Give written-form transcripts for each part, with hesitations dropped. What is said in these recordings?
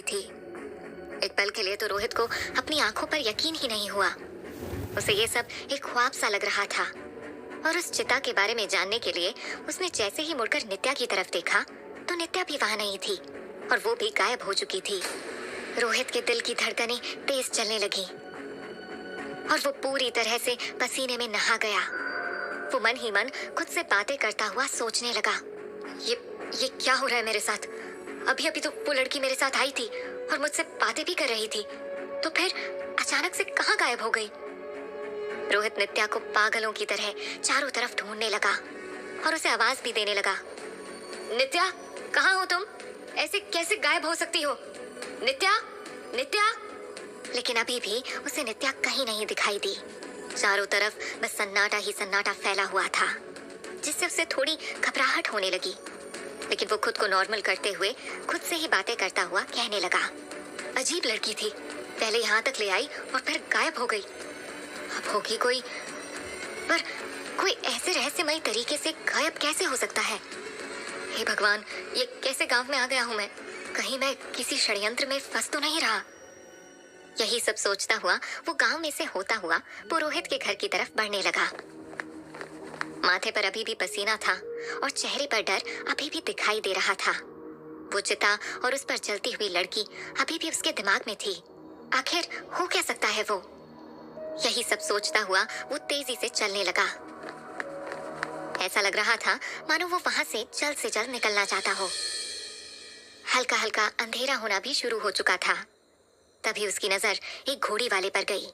थी। एक पल के लिए तो रोहित को अपनी आंखों पर यकीन ही नहीं हुआ। उसे ये सब एक ख्वाब सा लग रहा था और उस चिता के बारे में जानने के लिए उसने जैसे ही मुड़कर नित्या की तरफ देखा तो नित्या भी वहां नहीं थी और वो भी गायब हो चुकी थी। रोहित के दिल की धड़कनें तेज चलने लगी और वो पूरी तरह से पसीने में नहा गया। वो मन ही मन खुद से बातें करता हुआ सोचने लगा, ये क्या हो रहा है मेरे साथ? अभी अभी तो वो लड़की मेरे साथ आई थी और मुझसे बातें भी कर रही थी, तो फिर अचानक से कहाँ गायब हो गई? रोहित नित्या को पागलों की तरह चारों तरफ ढूंढने लगा और उसे आवाज भी देने लगा, नित्या, कहाँ हो तुम? ऐसे कैसे गायब हो सकती हो? नित्या, नित्या। लेकिन अभी भी उसे नित्या कहीं नहीं दिखाई दी। चारों तरफ बस सन्नाटा ही सन्नाटा फैला हुआ था, जिससे उसे थोड़ी घबराहट होने लगी। लेकिन वो खुद को नॉर्मल करते हुए खुद से ही बातें करता हुआ कहने लगा, अजीब लड़की थी, पहले यहाँ तक ले आई और फिर गायब हो गई। अब होगी कोई, पर कोई ऐसे रहस्यमय तरीके से गायब कैसे हो सकता है? हे भगवान, ये कैसे गांव में आ गया हूँ मैं? कहीं मैं किसी षड्यंत्र में फंस तो नहीं रहा? यही सब सोचता हुआ वो गांव में से होता हुआ पुरोहित के घर की तरफ बढ़ने लगा। माथे पर अभी भी पसीना था और चेहरे पर डर अभी भी दिखाई दे रहा था। वो चिता और उस पर जलती हुई लड़की अभी भी उसके दिमाग में थी। आखिर हो क्या सकता है वो? यही सब सोचता हुआ वो तेजी से चलने लगा। ऐसा लग रहा था मानो वो वहां से जल्द निकलना चाहता हो। हल्का हल्का अंधेरा होना भी शुरू हो चुका था। तभी उसकी नजर एक घोड़ी वाले पर गई,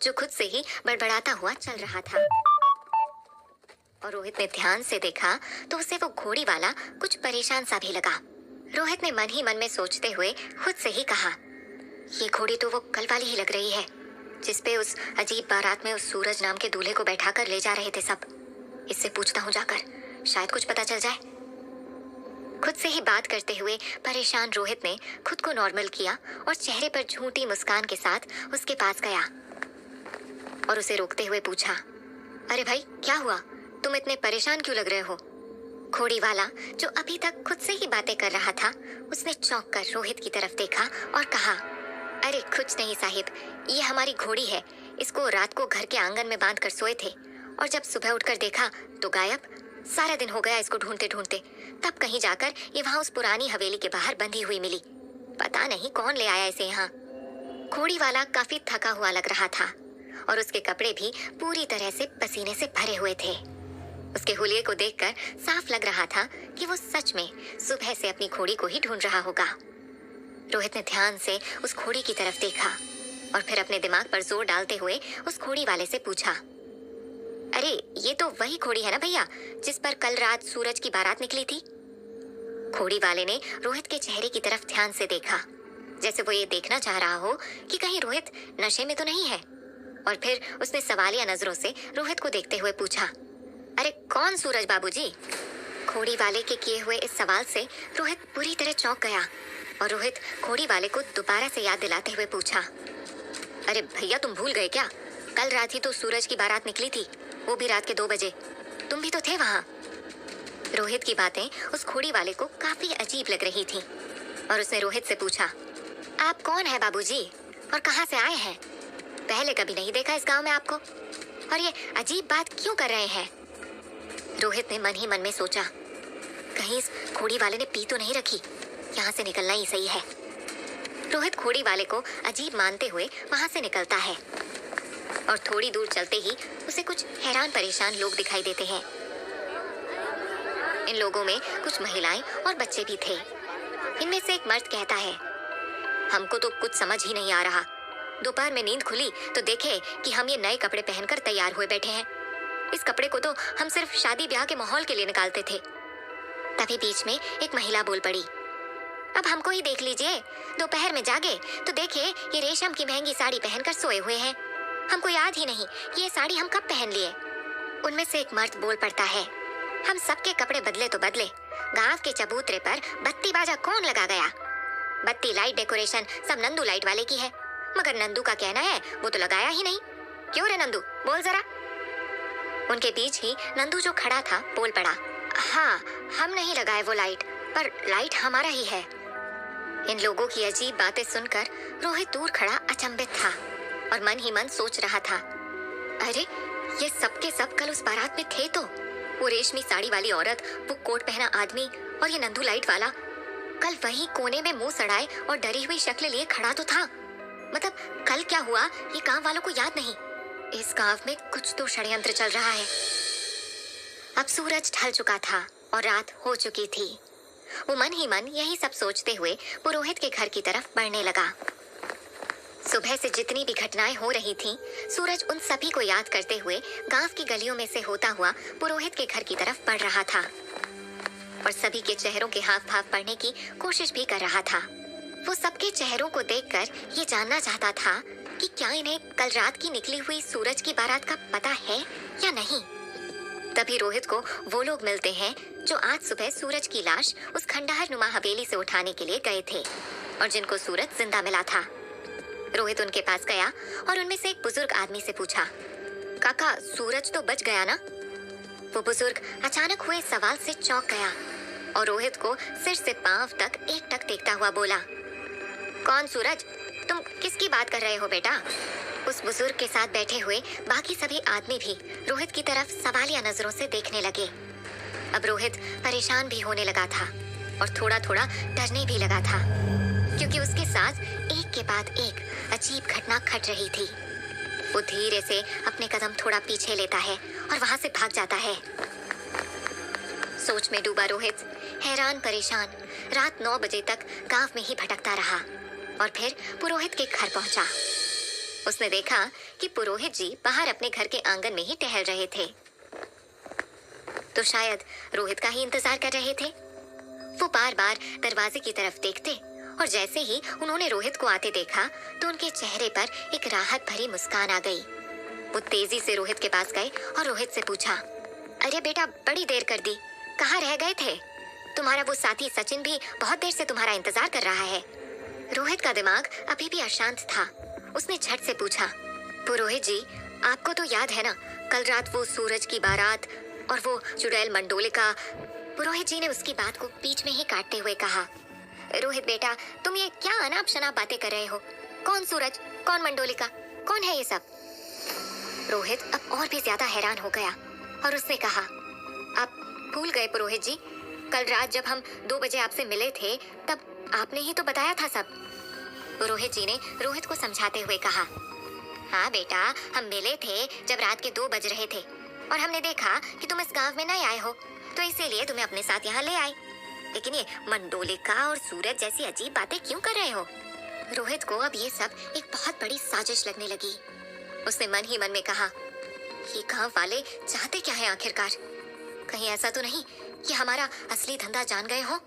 जो खुद से ही बड़बड़ाता हुआ चल रहा था। और रोहित ने ध्यान से देखा तो उसे वो घोड़ी वाला कुछ परेशान सा भी लगा। रोहित ने मन ही मन में सोचते हुए खुद से ही कहा, ये घोड़ी तो वो कल वाली ही लग रही है, जिसपे उस अजीब बारात में उस सूरज नाम के दूल्हे को बैठाकर ले जा रहे थे सब। इससे पूछता हूँ जाकर, शायद कुछ पता चल जाए। खुद से ही बात करते हुए परेशान रोहित ने खुद को नॉर्मल किया और चेहरे पर झूठी मुस्कान के साथ उसके पास गया और उसे रोकते हुए पूछा, अरे भाई, क्या हुआ? तुम इतने परेशान क्यों लग रहे हो? घोड़ी वाला, जो अभी तक खुद से ही बातें कर रहा था, उसने चौंक कर रोहित की तरफ देखा और कहा, अरे कुछ नहीं साहिब, ये हमारी घोड़ी है। इसको रात को घर के आंगन में बांध कर सोए थे और जब सुबह उठकर देखा तो गायब। सारा दिन हो गया इसको ढूंढते ढूंढते, तब कहीं जाकर ये वहां उस पुरानी हवेली के बाहर बंधी हुई मिली। पता नहीं कौन ले आया इसे यहाँ। घोड़ी वाला काफी थका हुआ लग रहा था और उसके कपड़े भी पूरी तरह से पसीने से भरे हुए थे। उसके हुलिये को देखकर साफ लग रहा था कि वो सच में सुबह से अपनी घोड़ी को ही ढूंढ रहा होगा। रोहित ने ध्यान से उस घोड़ी की तरफ देखा और फिर अपने दिमाग पर जोर डालते हुए उस घोड़ी वाले से पूछा, अरे ये तो वही घोड़ी है ना भैया, जिस पर कल रात सूरज की बारात निकली थी? घोड़ी वाले ने रोहित के चेहरे की तरफ ध्यान से देखा, जैसे वो ये देखना चाह रहा हो कि कहीं रोहित नशे में तो नहीं है। और फिर उसने सवालिया नजरों से रोहित को देखते हुए पूछा, अरे कौन सूरज बाबूजी? घोड़ी वाले के किए हुए इस सवाल से रोहित बुरी तरह चौंक गया और रोहित घोड़ी वाले को दोबारा से याद दिलाते हुए पूछा, अरे भैया, तुम भूल गए क्या? कल रात ही तो सूरज की बारात निकली थी, वो भी रात के 2 बजे। तुम भी तो थे वहां। रोहित की बातें उस घोड़ी वाले को काफी अजीब लग रही थी और उसने रोहित से पूछा, आप कौन है बाबूजी और कहां से आए हैं? पहले कभी नहीं देखा इस गांव में आपको, और ये अजीब बात क्यों कर रहे हैं? रोहित ने मन ही मन में सोचा, कहीं इस घोड़ी वाले ने पी तो नहीं रखी, यहाँ से निकलना ही सही है। रोहित घोड़ी वाले को अजीब मानते हुए वहां से निकलता है और थोड़ी दूर चलते ही उसे कुछ हैरान परेशान लोग दिखाई देते हैं। इन लोगों में कुछ महिलाएं और बच्चे भी थे। इनमें से एक मर्द कहता है, हमको तो कुछ समझ ही नहीं आ रहा। दोपहर में नींद खुली तो देखे कि हम ये नए कपड़े पहनकर तैयार हुए बैठे हैं। इस कपड़े को तो हम सिर्फ शादी ब्याह के माहौल के लिए निकालते थे। तभी बीच में एक महिला बोल पड़ी, अब हमको ही देख लीजिए, दोपहर में जागे तो देखे ये रेशम की महंगी साड़ी पहनकर सोए हुए हैं। हमको याद ही नहीं कि ये साड़ी हम कब पहन लिए। उनमें से एक मर्द बोल पड़ता है, हम सबके कपड़े बदले तो बदले, गांव के चबूतरे पर बत्ती बाजा कौन लगा गया? बत्ती लाइट डेकोरेशन सब नंदू लाइट वाले की है, मगर नंदू का कहना है वो तो लगाया ही नहीं। क्यों रे नंदू, बोल जरा। उनके बीच ही नंदू जो खड़ा था बोल पड़ा, हाँ, हम नहीं लगाए वो लाइट, पर लाइट हमारा ही है। इन लोगों की अजीब बातें सुनकर रोहित दूर खड़ा अचंभित था और मन ही मन सोच रहा था, अरे ये सब के सब कल उस बारात में थे तो। वो रेशमी साड़ी वाली औरत, वो कोट पहना आदमी और ये नंदू लाइट वाला कल वही कोने में मुंह सड़ाए और डरी हुई शक्ल लिए खड़ा तो था। मतलब कल क्या हुआ ये गांव वालों को याद नहीं। इस गांव में कुछ तो षड्यंत्र चल रहा है। अब सूरज ढल चुका था और रात हो चुकी थी। वो मन ही मन यही सब सोचते हुए पुरोहित के घर की तरफ बढ़ने लगा। सुबह से जितनी भी घटनाएं हो रही थीं, सूरज उन सभी को याद करते हुए गांव की गलियों में से होता हुआ पुरोहित के घर की तरफ बढ़ रहा था और सभी के चेहरों के हाव भाव पढ़ने की कोशिश भी कर रहा था। वो सबके चेहरों को देखकर ये जानना चाहता था कि क्या इन्हें कल रात की निकली हुई सूरज की बारात का पता है या नहीं। तभी रोहित को वो लोग मिलते हैं जो आज सुबह सूरज की लाश उस खंडहर नुमा हवेली से उठाने के लिए गए थे और जिनको सूरज जिंदा मिला था। रोहित उनके पास गया और उनमें से एक बुजुर्ग आदमी से पूछा, काका सूरज तो बच गया ना? वो बुजुर्ग अचानक हुए सवाल से चौंक गया और रोहित को सिर से पांव तक एकटक देखता हुआ बोला, कौन सूरज? तुम किसकी बात कर रहे हो बेटा? उस बुजुर्ग के साथ बैठे हुए बाकी सभी आदमी भी रोहित की तरफ सवालिया नजरों से देखने लगे। अब रोहित परेशान भी होने लगा था और थोड़ा थोड़ा डरने भी लगा था, क्योंकि उसके साथ एक के बाद एक अजीब घटना घट रही थी। वो धीरे से अपने कदम थोड़ा पीछे लेता है और वहां से भाग जाता है। सोच में डूबा रोहित हैरान परेशान रात 9 बजे तक गांव में ही भटकता रहा और फिर पुरोहित के घर पहुंचा। उसने देखा कि पुरोहित जी बाहर अपने घर के आंगन में ही टहल रहे थे, तो शायद रोहित का ही इंतजार कर रहे थे। वो बार बार दरवाजे की तरफ देखते और जैसे ही उन्होंने रोहित को आते देखा तो उनके चेहरे पर एक राहत भरी मुस्कान आ गई। वो तेजी से रोहित के पास गए और रोहित से पूछा, अरे बेटा बड़ी देर कर दी, कहाँ रह गए थे? तुम्हारा वो साथी सचिन भी बहुत देर से तुम्हारा इंतजार कर रहा है। रोहित का दिमाग अभी भी अशांत था। उसने झट से पूछा, पुरोहित जी आपको तो याद है ना कल रात वो सूरज की बारात और वो चुड़ैल मंडोलिका? पुरोहित जी ने उसकी बात को बीच में ही काटते हुए कहा, रोहित बेटा तुम ये क्या अनाप शनाप बातें कर रहे हो? कौन सूरज, कौन मंडोलिका, कौन है ये सब? रोहित अब और भी ज्यादा हैरान हो गया और उसने कहा, आप भूल गए पुरोहित जी, कल रात जब हम 2 बजे आपसे मिले थे तब आपने ही तो बताया था सब। पुरोहित जी ने रोहित को समझाते हुए कहा, हाँ बेटा हम मिले थे जब रात के 2 बज रहे थे और हमने देखा कि तुम इस गांव में नए आए हो तो इसीलिए तुम्हें अपने साथ यहाँ ले आए। लेकिन ये मंडोलिका और सूरज जैसी अजीब बातें क्यों कर रहे हो? रोहित को अब ये सब एक बहुत बड़ी साजिश लगने लगी। उसने मन ही मन में कहा, ये गांव वाले चाहते क्या है आखिरकार? कहीं ऐसा तो नहीं कि हमारा असली धंधा जान गए हो?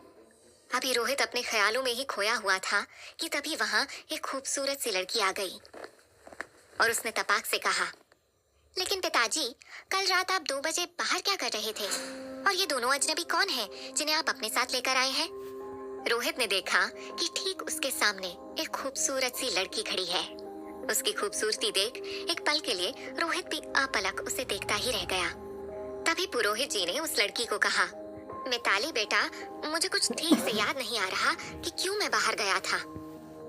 अभी रोहित अपने ख्यालों में ही खोया हुआ था कि तभी वहां एक खूबसूरत सी लड़की आ गई और उसने तपाक से कहा, लेकिन पिताजी कल रात आप 2 बजे बाहर क्या कर रहे थे? और ये दोनों अजनबी कौन हैं जिन्हें आप अपने साथ लेकर आए हैं? रोहित ने देखा कि ठीक उसके सामने एक खूबसूरत सी लड़की खड़ी है। उसकी खूबसूरती देख एक पल के लिए रोहित भी अपलक उसे देखता ही रह गया। तभी पुरोहित जी ने उस लड़की को कहा, मिताली बेटा मुझे कुछ ठीक से याद नहीं आ रहा कि क्यों मैं बाहर गया था।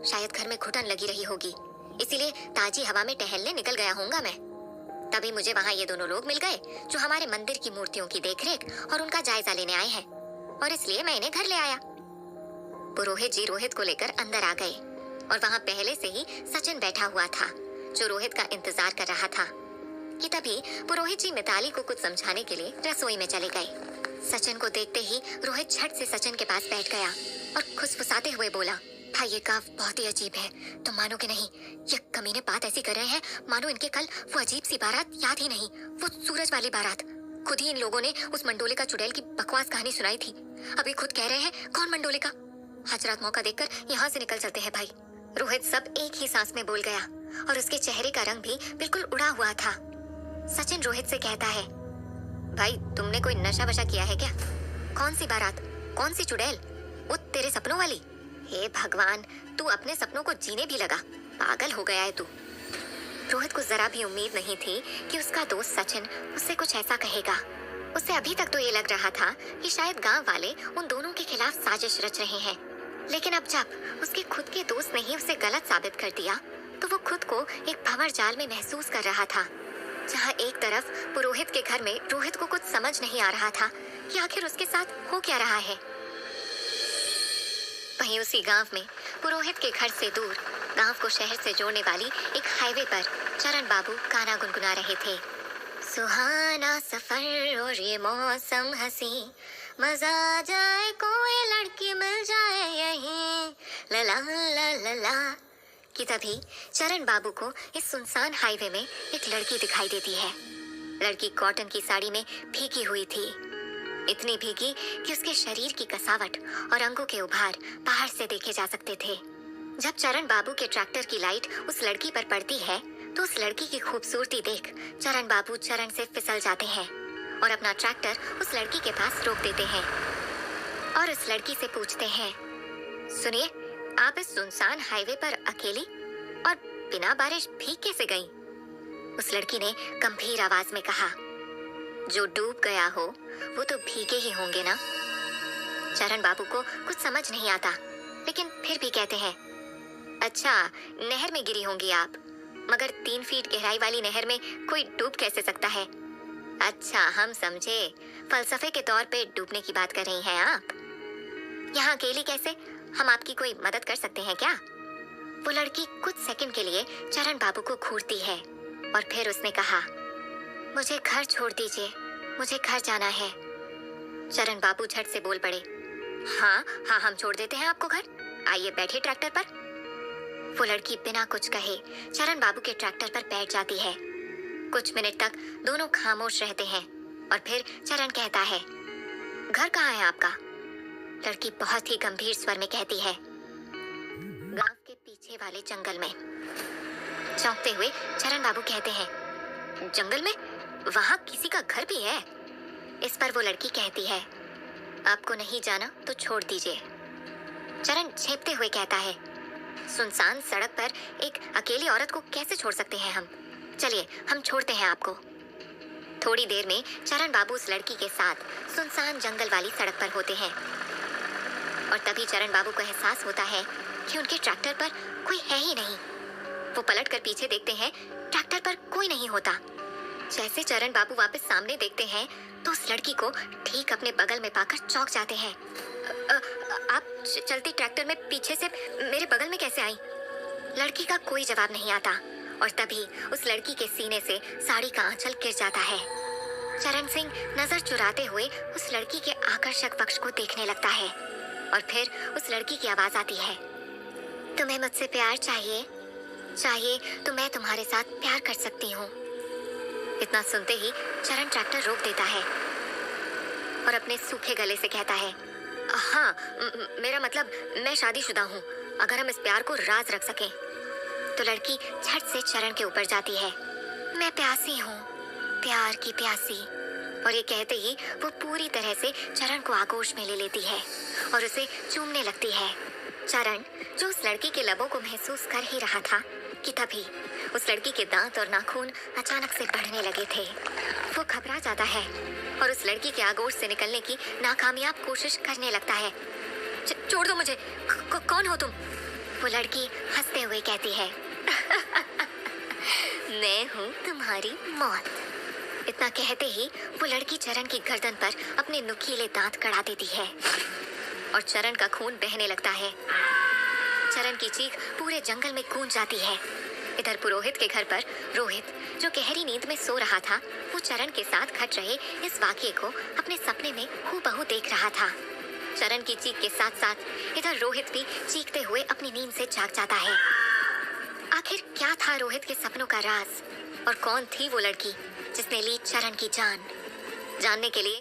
शायद घर में घुटन लगी रही होगी, इसीलिए ताजी हवा में टहलने निकल गया होऊंगा मैं। तभी मुझे वहाँ ये दोनों लोग मिल गए जो हमारे मंदिर की मूर्तियों की देखरेख और उनका जायजा लेने आए हैं और इसलिए मैं इन्हें घर ले आया। पुरोहित जी रोहित को लेकर अंदर आ गए और वहाँ पहले से ही सचिन बैठा हुआ था जो रोहित का इंतजार कर रहा था कि तभी पुरोहित जी मिताली को कुछ समझाने के लिए रसोई में चले गए। सचिन को देखते ही रोहित झट से सचिन के पास बैठ गया और खुसफुसाते हुए बोला, भाई ये गाँव बहुत ही अजीब है, तुम मानोगे नहीं, ये कमीने बात ऐसी कर रहे हैं मानो इनके कल वो अजीब सी बारात याद ही नहीं, वो सूरज वाली बारात। खुद ही इन लोगों ने उस मंडोलिका चुड़ैल की बकवास कहानी सुनाई थी। अभी खुद कह रहे हैं कौन मंडोलिका? आज रात मौका देखकर यहाँ से निकल चलते हैं भाई। रोहित सब एक ही सांस में बोल गया और उसके चेहरे का रंग भी बिल्कुल उड़ा हुआ था। सचिन रोहित से कहता है, भाई तुमने कोई नशा वशा किया है क्या? कौन सी बारात, कौन सी चुड़ैल? वो तेरे सपनों वाली? हे भगवान, तू अपने सपनों को जीने भी लगा, पागल हो गया है तू। रोहित को जरा भी उम्मीद नहीं थी कि उसका दोस्त सचिन उससे कुछ ऐसा कहेगा। उसे अभी तक तो ये लग रहा था कि शायद गांव वाले उन दोनों के खिलाफ साजिश रच रहे हैं लेकिन अब जब उसके खुद के दोस्त ने ही उसे गलत साबित कर दिया, तो वो खुद को एक भंवर जाल में महसूस कर रहा था, जहाँ एक तरफ पुरोहित के घर में रोहित को कुछ समझ नहीं आ रहा था कि आखिर उसके साथ हो क्या रहा है। वहीं उसी गांव में पुरोहित के घर से दूर गांव को शहर से जोड़ने वाली एक हाईवे पर चरण बाबू गाना गुनगुना रहे थे। सुहाना सफर और ये मौसम हंसी, मजा आ जाए कोई लड़की मिल जाए यहीं, ला ला ला ला ला। कि तभी चरण बाबू को इस सुनसान हाईवे में एक लड़की दिखाई देती है। लड़की कॉटन की साड़ी में भीगी हुई थी, इतनी भीगी कि उसके शरीर की कसावट और अंगों के उभार बाहर से देखे जा सकते थे। जब चरण बाबू के ट्रैक्टर की लाइट उस लड़की पर पड़ती है, तो उस लड़की की खूबसूरती देख चरण बाबू चरण से फिसल जाते हैं और अपना ट्रैक्टर उस लड़की के पास रोक देते हैं और उस लड़की से पूछते हैं, सुनिए, आप इस सुनसान हाईवे पर अकेली और बिना बारिश भीग कैसे गईं? उस लड़की ने गंभीर आवाज में कहा, जो डूब गया हो वो तो भीगे ही होंगे ना। चरण बाबू को कुछ समझ नहीं आता, लेकिन फिर भी कहते हैं, अच्छा, नहर में गिरी होंगी आप, मगर 3 फीट गहराई वाली नहर में कोई डूब कैसे सकता है? अच्छा, हम समझे, फलसफे के तौर पे डूबने की बात कर रही हैं आप। यहाँ अकेली कैसे? हम आपकी कोई मदद कर सकते हैं क्या? वो लड़की कुछ सेकंड के लिए चरण बाबू को घूरती है और फिर उसने कहा, मुझे घर छोड़ दीजिए, मुझे घर जाना है। चरण बाबू झट से बोल पड़े, हाँ हाँ, हम छोड़ देते हैं आपको घर, आइए बैठिए ट्रैक्टर पर। वो लड़की बिना कुछ कहे चरण बाबू के ट्रैक्टर पर बैठ जाती है। कुछ मिनट तक दोनों खामोश रहते हैं और फिर चरण कहता है, घर कहाँ है आपका? लड़की बहुत ही गंभीर स्वर में कहती है, गांव के पीछे वाले जंगल में। चौंकते हुए चरण बाबू कहते हैं, जंगल में? वहां किसी का घर भी है? इस पर वो लड़की कहती है, आपको नहीं जाना तो छोड़ दीजिए। चरण झेपते हुए कहता है, सुनसान सड़क पर एक अकेली औरत को कैसे छोड़ सकते हैं हम? चलिए, हम छोड़ते हैं आपको। थोड़ी देर में चरण बाबू उस लड़की के साथ सुनसान जंगल वाली सड़क पर होते हैं और तभी चरण बाबू को एहसास होता है कि उनके ट्रैक्टर पर कोई है ही नहीं। वो पलटकर पीछे देखते हैं, ट्रैक्टर पर कोई नहीं होता। जैसे चरण बाबू वापस सामने देखते हैं तो उस लड़की को ठीक अपने बगल में पाकर चौंक जाते हैं। आप चलती ट्रैक्टर में पीछे से मेरे बगल में कैसे आई? लड़की का कोई जवाब नहीं आता और तभी उस लड़की के सीने से साड़ी का आंचल गिर जाता है। चरण सिंह नजर चुराते हुए उस लड़की के आकर्षक पक्ष को देखने लगता है और फिर उस लड़की की आवाज आती है, तुम्हें मुझसे प्यार चाहिए? चाहिए तो मैं तुम्हारे साथ प्यार कर सकती हूँ। इतना सुनते ही चरण ट्रैक्टर रोक देता है और अपने सूखे गले से कहता है, हाँ, मेरा मतलब मैं शादीशुदा हूँ, अगर हम इस प्यार को राज रख सकें। तो लड़की झट से चरण के ऊपर जाती है, मैं प्यासी हूँ, प्यार की प्यासी। और ये कहते ही वो पूरी तरह से चरण को आगोश में ले लेती है और उसे चूमने लगती है। चरण, जो उस लड़की के लबों को महसूस कर ही रहा था कि तभी उस लड़की के दांत और नाखून अचानक से बढ़ने लगे थे। वो घबरा जाता है और उस लड़की के आगोश से निकलने की नाकामयाब कोशिश करने लगता है। छोड़ दो मुझे, कौन हो तुम? वो लड़की हंसते हुए कहती है, मैं हूँ तुम्हारी मौत। इतना कहते ही वो लड़की चरण की गर्दन पर अपने नुकीले दांत गड़ा देती है और चरण का खून बहने लगता है। चरण की चीख पूरे जंगल में गूंज जाती है। इधर पुरोहित के घर पर रोहित, जो गहरी नींद में सो रहा था, वो चरण के साथ घट रहे इस वाकये को अपने सपने में हूबहू देख रहा था। चरण की चीख के साथ साथ इधर रोहित भी चीखते हुए अपनी नींद से जाग जाता है। आखिर क्या था रोहित के सपनों का राज और कौन थी वो लड़की जिसने ली चरण की जान? जानने के लिए